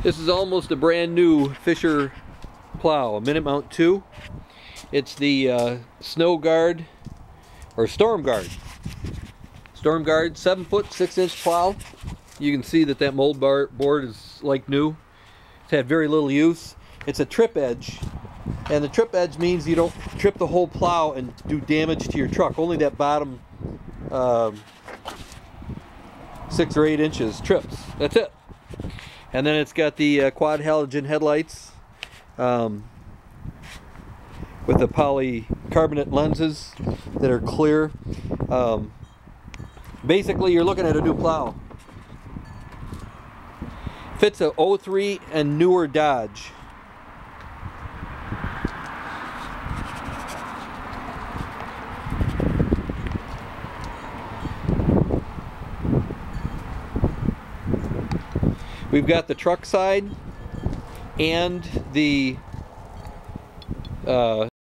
This is almost a brand new Fisher plow, a Minute Mount 2. It's the Snow Guard, or Storm Guard. Storm Guard, 7-foot, 6-inch plow. You can see that mold board is like new. It's had very little use. It's a trip edge, and the trip edge means you don't trip the whole plow and do damage to your truck. Only that bottom 6 or 8 inches trips. That's it. And then it's got the quad halogen headlights with the polycarbonate lenses that are clear. Basically, you're looking at a new plow. Fits a 03 and newer Dodge. We've got the truck side and the